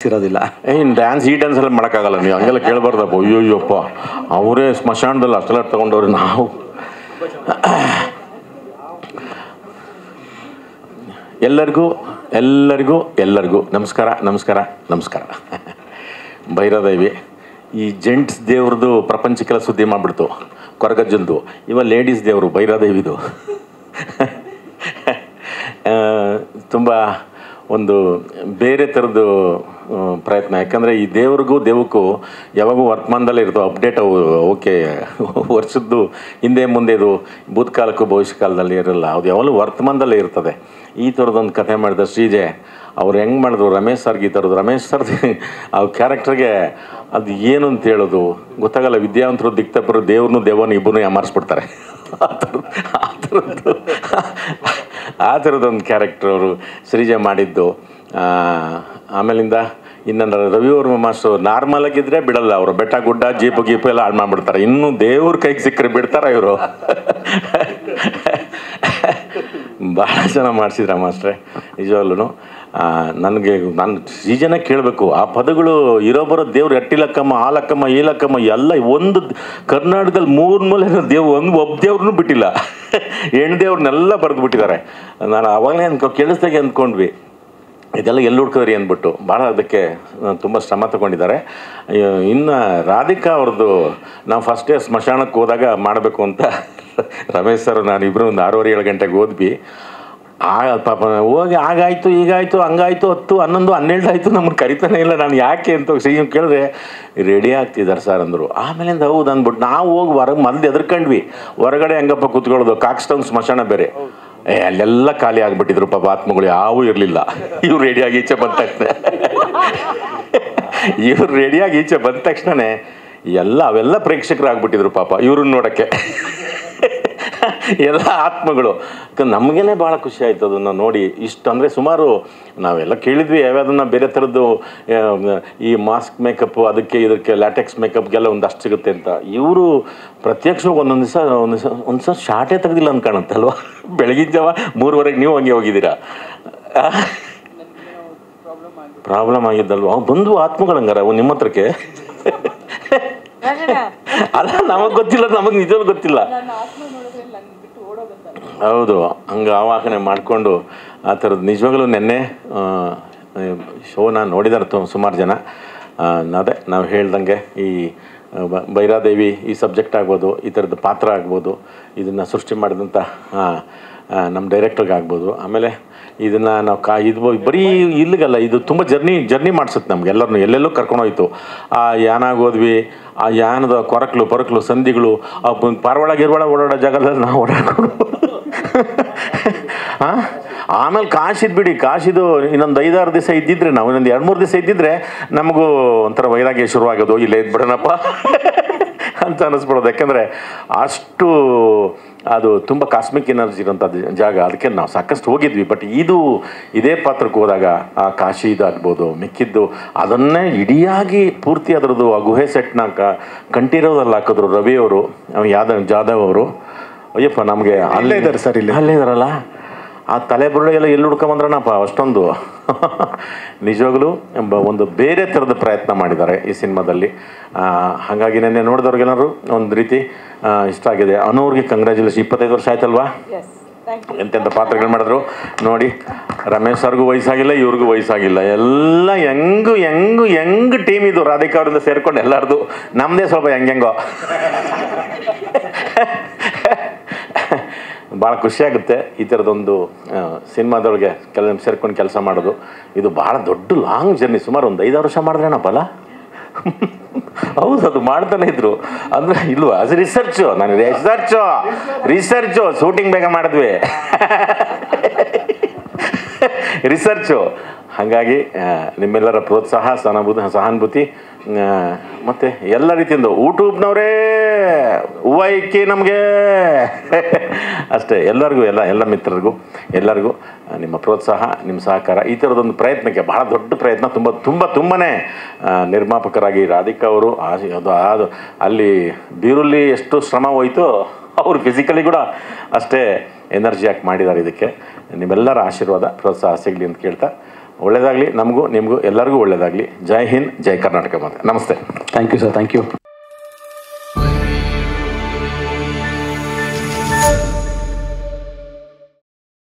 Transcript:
ಗೊತ್ತಿರೋದಿಲ್ಲ. ಇನ್ನು ಡ್ಯಾನ್ಸ್ ಈ ಡ್ಯಾನ್ಸ್ ಎಲ್ಲ ಮಾಡೋಕ್ಕಾಗಲ್ಲ, ನೀವು ಹಂಗೆಲ್ಲ ಕೇಳಬಾರ್ದಪ್ಪ. ಅಯ್ಯೋಯ್ಯಪ್ಪ, ಅವರೇ ಸ್ಮಶಾನದಲ್ಲಿ ಅಷ್ಟೆಲ್ಲ ತಗೊಂಡವ್ರು. ನಾವು ಎಲ್ಲರಿಗೂ ನಮಸ್ಕಾರ ನಮಸ್ಕಾರ ನಮಸ್ಕಾರ. ಭೈರದೇವಿ ಈ ಜೆಂಟ್ಸ್ ದೇವ್ರದ್ದು ಪ್ರಪಂಚಕ್ಕೆಲ್ಲ ಸುದ್ದಿ ಮಾಡಿಬಿಡ್ತು, ಕೊರಗಜ್ಜಂದು. ಇವ ಲೇಡೀಸ್ ದೇವರು ಭೈರದೇವಿದು. ತುಂಬ ಒಂದು ಬೇರೆ ಥರದ್ದು ಪ್ರಯತ್ನ. ಯಾಕಂದರೆ ಈ ದೇವಕ್ಕೂ ಯಾವಾಗೂ ವರ್ತಮಾನದಲ್ಲೇ ಇರ್ತವೆ ಅಪ್ಡೇಟ್. ಅವು ಓಕೆ, ವರ್ಷದ್ದು ಹಿಂದೆ ಮುಂದೆದು ಭೂತಕಾಲಕ್ಕೂ ಭವಿಷ್ಯ ಕಾಲದಲ್ಲಿ ಇರಲ್ಲ, ಅದು ಯಾವಾಗಲೂ ವರ್ತಮಾನದಲ್ಲೇ ಇರ್ತದೆ. ಈ ಥರದೊಂದು ಕಥೆ ಮಾಡಿದ ಶ್ರೀಜೆ ಅವ್ರು ಹೆಂಗೆ ಮಾಡಿದ್ರು, ರಮೇಶ್ ಸರ್ಗೆ ಈ ಥರದ್ದು. ರಮೇಶ್ ಸರ್ದು ಅವ್ರ ಕ್ಯಾರೆಕ್ಟರ್ಗೆ ಅದು ಏನು ಅಂತ ಹೇಳೋದು ಗೊತ್ತಾಗಲ್ಲ. ವಿದ್ಯಾವಂತರು ದಿಕ್ತಪ್ಪರು ದೇವರನ್ನು ಇಬ್ಬರನ್ನೂ ಯಾಮಾರಿಸ್ಬಿಡ್ತಾರೆ. ಆ ಥರದೊಂದು ಕ್ಯಾರೆಕ್ಟರ್ ಅವರು ಶ್ರೀಜೆ ಮಾಡಿದ್ದು. ಆಮೇಲಿಂದ ಇನ್ನು ರವಿವರ್ಮ ಮಾಸ್ಟರು ನಾರ್ಮಲಾಗಿದ್ದರೆ ಬಿಡಲ್ಲ, ಅವರು ಬೆಟ್ಟ ಗುಡ್ಡ ಜೀಪು ಗೀಪು ಎಲ್ಲ ಹಾಳು ಮಾಡಿಬಿಡ್ತಾರೆ. ಇನ್ನೂ ದೇವ್ರ ಕೈಗೆ ಸಿಕ್ಕರೆ ಬಿಡ್ತಾರೆ ಇವರು. ಭಾಳ ಚೆನ್ನಾಗಿ ಮಾಡಿಸಿದ್ರ ಮಾಸ್ಟ್ರೆ, ನಿಜವಾಗ್ಲೂ. ನಾನು ಶ್ರೀಜನ ಕೇಳಬೇಕು, ಆ ಪದಗಳು ಇರೋಬರೋ ದೇವ್ರು ಎಟ್ಟಿಲಕ್ಕಮ್ಮ, ಆ ಲಕ್ಕಮ್ಮ, ಈ ಲಕ್ಕಮ್ಮ ಎಲ್ಲ ಒಂದು ಕರ್ನಾಟಕದಲ್ಲಿ 3 ಮೂಲೆ ದೇವ್ರು ಒಬ್ಬ ದೇವ್ರನ್ನೂ ಬಿಟ್ಟಿಲ್ಲ. ಹೆಣ್ಣು ದೇವ್ರನ್ನೆಲ್ಲ ಬರೆದು ಬಿಟ್ಟಿದ್ದಾರೆ. ನಾನು ಅವಾಗಲೇ ಕೇಳಿಸ್ದಾಗೆ ಅಂದ್ಕೊಂಡ್ವಿ, ಇದೆಲ್ಲ ಎಲ್ಲಿ ಹುಡ್ಕೋದ್ರಿ ಅಂದ್ಬಿಟ್ಟು. ಭಾಳ ಅದಕ್ಕೆ ತುಂಬ ಶ್ರಮ ತಗೊಂಡಿದ್ದಾರೆ. ಇನ್ನು ರಾಧಿಕಾ ಅವ್ರದ್ದು ನಾವು ಫಸ್ಟ್ ಡೇ ಸ್ಮಶಾನಕ್ಕೆ ಹೋದಾಗ ಮಾಡಬೇಕು ಅಂತ ರಮೇಶ್ ಸರ್ ನಾನಿಬ್ಬರು ಒಂದು 6:30-7 ಗಂಟೆಗೆ ಹೋದ್ವಿ. ಪಾಪ ಹೋಗಿ ಆಗಾಯಿತು ಈಗಾಯಿತು ಹಂಗಾಯಿತು 10, 11, 12 ಆಯಿತು, ನಮ್ಮನ್ನು ಕರಿತಾನೆ ಇಲ್ಲ. ನಾನು ಯಾಕೆ ಅಂತ ಕೇಳಿದ್ರೆ ರೆಡಿ ಆಗ್ತಿದ್ದಾರೆ ಸರ್ ಅಂದರು. ಆಮೇಲಿಂದ ಹೌದು ಅಂದ್ಬಿಟ್ಟು ನಾವು ಹೋಗಿ ಹೊರಗೆ ಮೊದಲು ಎದ್ರಕೊಂಡ್ವಿ. ಹೊರಗಡೆ ಹೆಂಗಪ್ಪ ಕೂತ್ಕೊಳ್ಳೋದು, ಕಾಕ್ಸ್ಟೌನ್ ಸ್ಮಶಾನ ಬೇರೆ, ಅಲ್ಲೆಲ್ಲ ಖಾಲಿ ಆಗಿಬಿಟ್ಟಿದ್ರು ಪಾಪ, ಆತ್ಮಗಳು ಯಾವೂ ಇರಲಿಲ್ಲ. ಇವ್ರು ರೆಡಿಯಾಗಿ ಈಚೆ ಬಂದ ತಕ್ಷಣನೇ ಅವೆಲ್ಲ ಪ್ರೇಕ್ಷಕರು ಆಗ್ಬಿಟ್ಟಿದ್ರು ಪಾಪ ಇವ್ರನ್ನ ನೋಡೋಕ್ಕೆ, ಎಲ್ಲ ಆತ್ಮಗಳು. ನಮಗೇನೆ ಭಾಳ ಖುಷಿ ಆಯಿತು ಅದನ್ನು ನೋಡಿ. ಇಷ್ಟು ಅಂದರೆ ಸುಮಾರು ನಾವೆಲ್ಲ ಕೇಳಿದ್ವಿ ಯಾವ್ಯಾವುದನ್ನ ಬೇರೆ ಥರದ್ದು ಈ ಮಾಸ್ಕ್ ಮೇಕಪ್ಪು ಅದಕ್ಕೆ ಇದಕ್ಕೆ ಲ್ಯಾಟೆಕ್ಸ್ ಮೇಕಪ್ಗೆಲ್ಲ ಒಂದಷ್ಟು ಸಿಗುತ್ತೆ ಅಂತ. ಇವರು ಪ್ರತ್ಯಕ್ಷವಾಗಿ ಒಂದೊಂದು ದಿವಸ ಶಾರ್ಟೇ ತೆಗೆದಿಲ್ಲ ಅಂತ ಕಾಣುತ್ತೆ ಅಲ್ವಾ? ಬೆಳಗಿನ ಜಾವ 3:30 ನೀವು ಹಂಗೆ ಹೋಗಿದ್ದೀರಾ. ಪ್ರಾಬ್ಲಮ್ ಆಗಿದ್ದಲ್ವ? ಬಂದು ಆತ್ಮಗಳಂಗಾರ ಅವು ನಿಮ್ಮ ಹತ್ರಕ್ಕೆ? ಅಲ್ಲ, ನಮಗೆ ಗೊತ್ತಿಲ್ಲ, ನಮಗೆ ನಿಜವಾಗ್ಲೂ ಗೊತ್ತಿಲ್ಲ. ಹೌದು, ಹಂಗೆ ಆವಾಹನೆ ಮಾಡಿಕೊಂಡು ಆ ಥರದ್ದು ನಿಜವಾಗ್ಲೂ ನೆನ್ನೆ ಶೋನ ನೋಡಿದಾರೆ ಸುಮಾರು ಜನ. ಅದೇ ನಾವು ಹೇಳ್ದಂಗೆ ಈ ಭೈರಾದೇವಿ ಈ ಸಬ್ಜೆಕ್ಟ್ ಆಗ್ಬೋದು, ಈ ಥರದ್ದು ಪಾತ್ರ ಆಗ್ಬೋದು, ಇದನ್ನು ಸೃಷ್ಟಿ ಮಾಡಿದಂಥ ನಮ್ಮ ಡೈರೆಕ್ಟರ್ಗೆ ಆಗ್ಬೋದು. ಆಮೇಲೆ ಇದನ್ನು ನಾವು ಇದು ಬರೀ ಇಲ್ಲಿಗಲ್ಲ, ಇದು ತುಂಬ ಜರ್ನಿ ಮಾಡಿಸುತ್ತೆ ನಮ್ಗೆ ಎಲ್ಲರನ್ನೂ. ಎಲ್ಲೆಲ್ಲೋ ಕರ್ಕೊಂಡೋಯ್ತು. ಆ ಯಾನಾಗೋದ್ವಿ, ಆ ಯಾನದ ಪರಕ್ಲು ಸಂಧಿಗಳು, ಆ ಪಾರವಾಳ ಗಿರ್ವಾಳ ಓಡಾಡೋ ಜಾಗದಲ್ಲಿ ನಾವು ಓಡಾಡ್ಕೊಂಡು ಆಮೇಲೆ ಕಾಶಿದು ಇನ್ನೊಂದು 5-6 ದಿವಸ ಇದ್ದಿದ್ರೆ, ನಾವು ಇನ್ನೊಂದು 2-3 ದಿವಸ ಇದ್ದಿದ್ರೆ ನಮಗೂ ಒಂಥರ ವೈರಾಗ್ಯ ಶುರುವಾಗೋದು. ಇಲ್ಲೇ ಇದ್ಬಿಡೋಣಪ್ಪ ಅಂತ ಅನ್ನಿಸ್ಬಿಡೋದು. ಯಾಕೆಂದರೆ ಅಷ್ಟು ಅದು ತುಂಬ ಕಾಸ್ಮಿಕ್ ಎನರ್ಜಿ ಇರೋಂಥದ್ದು ಜಾಗ. ಅದಕ್ಕೆ ನಾವು ಸಾಕಷ್ಟು ಹೋಗಿದ್ವಿ. ಬಟ್ ಇದೇ ಪಾತ್ರಕ್ಕೆ ಹೋದಾಗ ಆ ಕಾಶಿ ಇದಾಗ್ಬೋದು, ಮಿಕ್ಕಿದ್ದು ಅದನ್ನೇ ಇಡಿಯಾಗಿ ಪೂರ್ತಿ ಅದರದ್ದು ಆ ಗುಹೆ ಸೆಟ್ನ ಕಂಠೀರವದಲ್ಲಿ ಹಾಕಿದ್ರು ರವಿಯವರು, ಜಾಧವ್ ಅವರು. ಅಯ್ಯಪ್ಪ, ನಮಗೆ ಅಲ್ಲೇ ಇದ್ದಾರೆ ಸರ್, ಅಲ್ಲೇ ಇದ್ದಾರಲ್ಲ. ಆ ತಲೆ ಬುರುಡೆ ಎಲ್ಲ ಎಲ್ಲಿ ಹುಡ್ಕೊಂಬಂದ್ರನಪ್ಪ ಅಷ್ಟೊಂದು. ನಿಜವಾಗ್ಲೂ ಒಂದು ಬೇರೆ ಥರದ ಪ್ರಯತ್ನ ಮಾಡಿದ್ದಾರೆ ಈ ಸಿನಿಮಾದಲ್ಲಿ. ಹಾಗಾಗಿ ನೆನ್ನೆ ನೋಡಿದವ್ರಿಗೆಲ್ಲರೂ ಒಂದು ರೀತಿ ಇಷ್ಟ ಆಗಿದೆ. ಅನೂರ್ಗೆ ಕಂಗ್ರ್ಯಾಚುಲೇಷನ್. 25 ವರ್ಷ ಆಯ್ತಲ್ವಾ? ಎಂತೆಂಥ ಪಾತ್ರಗಳು ಮಾಡಿದ್ರು ನೋಡಿ. ರಮೇಶ್ ಸರ್ಗೂ ವಯಸ್ಸಾಗಿಲ್ಲ, ಇವ್ರಿಗೂ ವಯಸ್ಸಾಗಿಲ್ಲ. ಎಲ್ಲ ಹೆಂಗ್ ಟೀಮ್ ಇದು. ರಾಧಿಕಾ ಅವರಿಂದ ಸೇರ್ಕೊಂಡು ಎಲ್ಲರದು. ನಮ್ಮದೇ ಸ್ವಲ್ಪ ಹೆಂಗೆಂಗೋ. ಭಾಳ ಖುಷಿಯಾಗುತ್ತೆ ಈ ಥರದೊಂದು ಸಿನಿಮಾದೊಳಗೆ ಸೇರ್ಕೊಂಡು ಕೆಲಸ ಮಾಡೋದು. ಇದು ಭಾಳ ದೊಡ್ಡ ಲಾಂಗ್ ಜರ್ನಿ. ಸುಮಾರು ಒಂದು 5-6 ವರ್ಷ ಮಾಡಿದ್ರೇನಪ್ಪಲ್ಲ. ಹೌದು, ಅದು ಮಾಡ್ತಾನೆ ಇದ್ರು ಅಂದರೆ ಇಲ್ವಾ? ಅದು ರಿಸರ್ಚು ಶೂಟಿಂಗ್ ಬೇಗ ಮಾಡಿದ್ವಿ. ರಿಸರ್ಚು. ಹಾಗಾಗಿ ನಿಮ್ಮೆಲ್ಲರ ಪ್ರೋತ್ಸಾಹ, ಸಹಾನುಭೂತಿ ಮತ್ತು ಎಲ್ಲ ರೀತಿಯಿಂದ ಯೂಟ್ಯೂಬ್ನವರೇ ಹೂವು ಇಕ್ಕಿ ನಮಗೆ ಅಷ್ಟೇ. ಎಲ್ಲರಿಗೂ ಎಲ್ಲ ಮಿತ್ರರಿಗೂ ಎಲ್ಲರಿಗೂ ನಿಮ್ಮ ಪ್ರೋತ್ಸಾಹ, ನಿಮ್ಮ ಸಹಕಾರ, ಈ ಥರದೊಂದು ಪ್ರಯತ್ನಕ್ಕೆ ಬಹಳ ದೊಡ್ಡ ಪ್ರಯತ್ನ. ತುಂಬಾ ನಿರ್ಮಾಪಕರಾಗಿ ರಾಧಿಕಾ ಅವರು ಅದು ಅಲ್ಲಿ ಬೀರುಲ್ಲಿ ಎಷ್ಟು ಶ್ರಮ ಹೋಯಿತು, ಅವರು ಫಿಸಿಕಲಿ ಕೂಡ ಅಷ್ಟೇ ಎನರ್ಜಿ ಹಾಕಿ ಮಾಡಿದ್ದಾರೆ. ಇದಕ್ಕೆ ನಿಮ್ಮೆಲ್ಲರ ಆಶೀರ್ವಾದ, ಪ್ರೋತ್ಸಾಹ ಸಿಗಲಿ ಅಂತ ಕೇಳ್ತಾ ಒಳ್ಳೆಯದಾಗಲಿ, ನಮಗೂ ನಿಮಗೂ ಎಲ್ಲರಿಗೂ ಒಳ್ಳೆಯದಾಗಲಿ. ಜೈ ಹಿಂದ್, ಜೈ ಕರ್ನಾಟಕ ಮಾತೆ. ನಮಸ್ತೆ. Thank you sir, thank you.